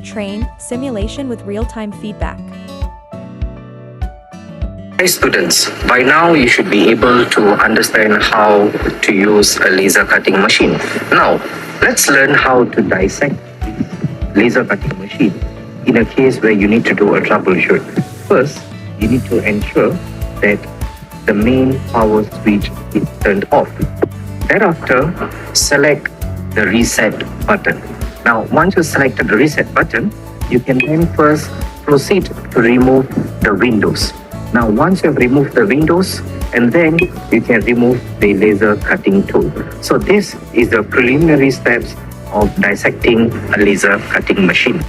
train, simulation with real-time feedback. Hi students, by now you should be able to understand how to use a laser cutting machine. Now, let's learn how to dissect laser cutting machine in a case where you need to do a troubleshoot. First, you need to ensure that the main power switch is turned off. Thereafter, select the reset button. Now, once you selected the reset button, you can then first proceed to remove the windows. Now, once you have removed the windows, and then you can remove the laser cutting tool. So this is the preliminary steps of dissecting a laser cutting machine.